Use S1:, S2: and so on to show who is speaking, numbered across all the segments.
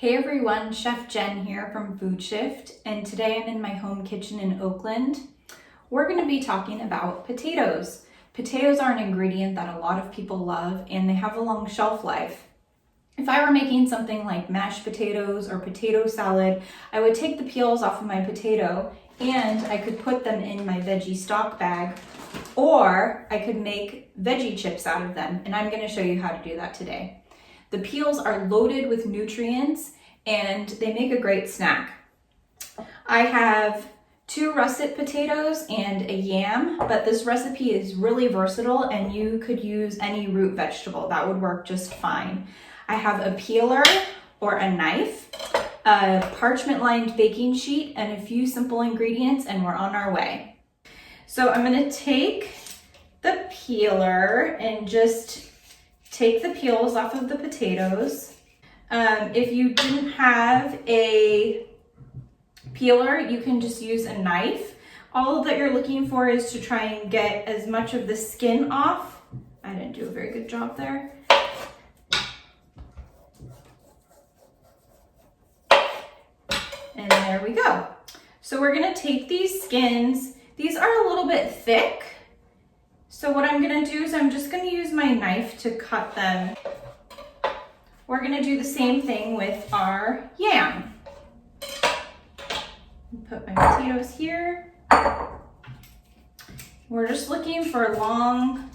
S1: Hey everyone, Chef Jen here from Food Shift, and today I'm in my home kitchen in Oakland. We're going to be talking about potatoes. Potatoes are an ingredient that a lot of people love and they have a long shelf life. If I were making something like mashed potatoes or potato salad, I would take the peels off of my potato and I could put them in my veggie stock bag, or I could make veggie chips out of them, and I'm going to show you how to do that today. The peels are loaded with nutrients and they make a great snack. I have 2 russet potatoes and a yam, but this recipe is really versatile and you could use any root vegetable. That would work just fine. I have a peeler or a knife, a parchment lined baking sheet, and a few simple ingredients, and we're on our way. So I'm gonna take the peeler and just take the peels off of the potatoes. If you didn't have a peeler, you can just use a knife. All that you're looking for is to try and get as much of the skin off. I didn't do a very good job there. And there we go. So we're gonna take these skins. These are a little bit thick. So what I'm gonna do is I'm just gonna use my knife to cut them. We're gonna do the same thing with our yam. Put my potatoes here. We're just looking for long,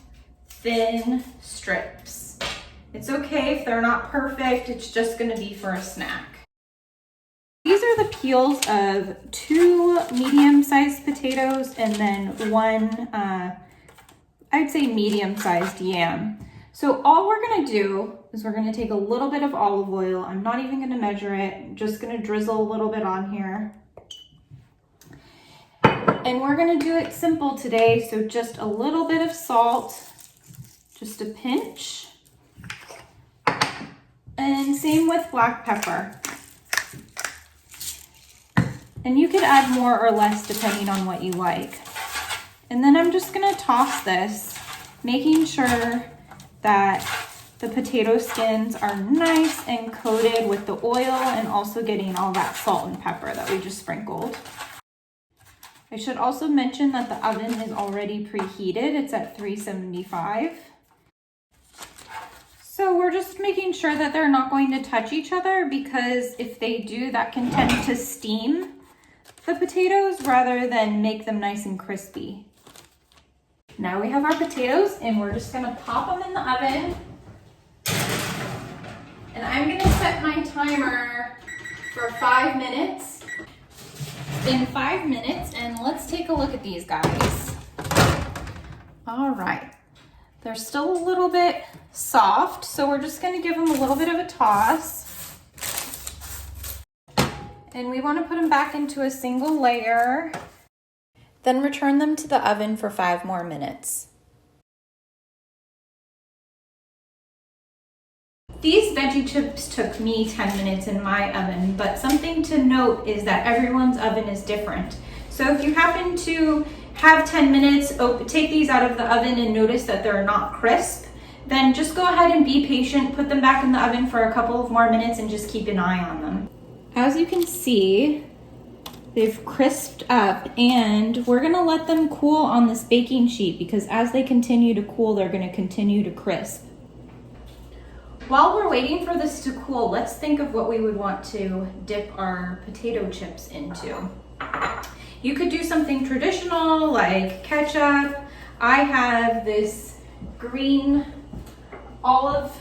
S1: thin strips. It's okay if they're not perfect, it's just gonna be for a snack. These are the peels of 2 medium-sized potatoes and then 1 I'd say medium-sized yam. So all we're gonna do is we're gonna take a little bit of olive oil. I'm not even gonna measure it. I'm just gonna drizzle a little bit on here. And we're gonna do it simple today. So just a little bit of salt, just a pinch. And same with black pepper. And you could add more or less depending on what you like. And then I'm just gonna toss this, making sure that the potato skins are nice and coated with the oil and also getting all that salt and pepper that we just sprinkled. I should also mention that the oven is already preheated. It's at 375. So we're just making sure that they're not going to touch each other, because if they do, that can tend to steam the potatoes rather than make them nice and crispy. Now we have our potatoes and we're just gonna pop them in the oven. And I'm gonna set my timer for 5 minutes. It's been 5 minutes and let's take a look at these guys. All right, they're still a little bit soft, so we're just gonna give them a little bit of a toss. And we wanna put them back into a single layer. Then return them to the oven for 5 more minutes. These veggie chips took me 10 minutes in my oven, but something to note is that everyone's oven is different. So if you happen to have 10 minutes, take these out of the oven and notice that they're not crisp, then just go ahead and be patient, put them back in the oven for a couple of more minutes and just keep an eye on them. As you can see, they've crisped up, and we're gonna let them cool on this baking sheet because as they continue to cool, they're gonna continue to crisp. While we're waiting for this to cool, let's think of what we would want to dip our potato chips into. You could do something traditional like ketchup. I have this green olive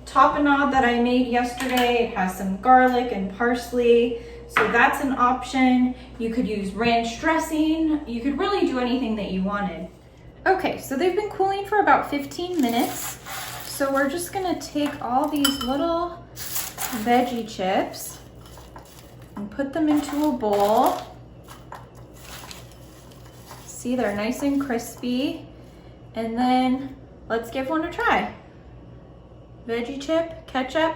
S1: tapenade that I made yesterday. It has some garlic and parsley. So that's an option. You could use ranch dressing. You could really do anything that you wanted. Okay, so they've been cooling for about 15 minutes. So we're just gonna take all these little veggie chips and put them into a bowl. See, they're nice and crispy. And then let's give one a try. Veggie chip, ketchup.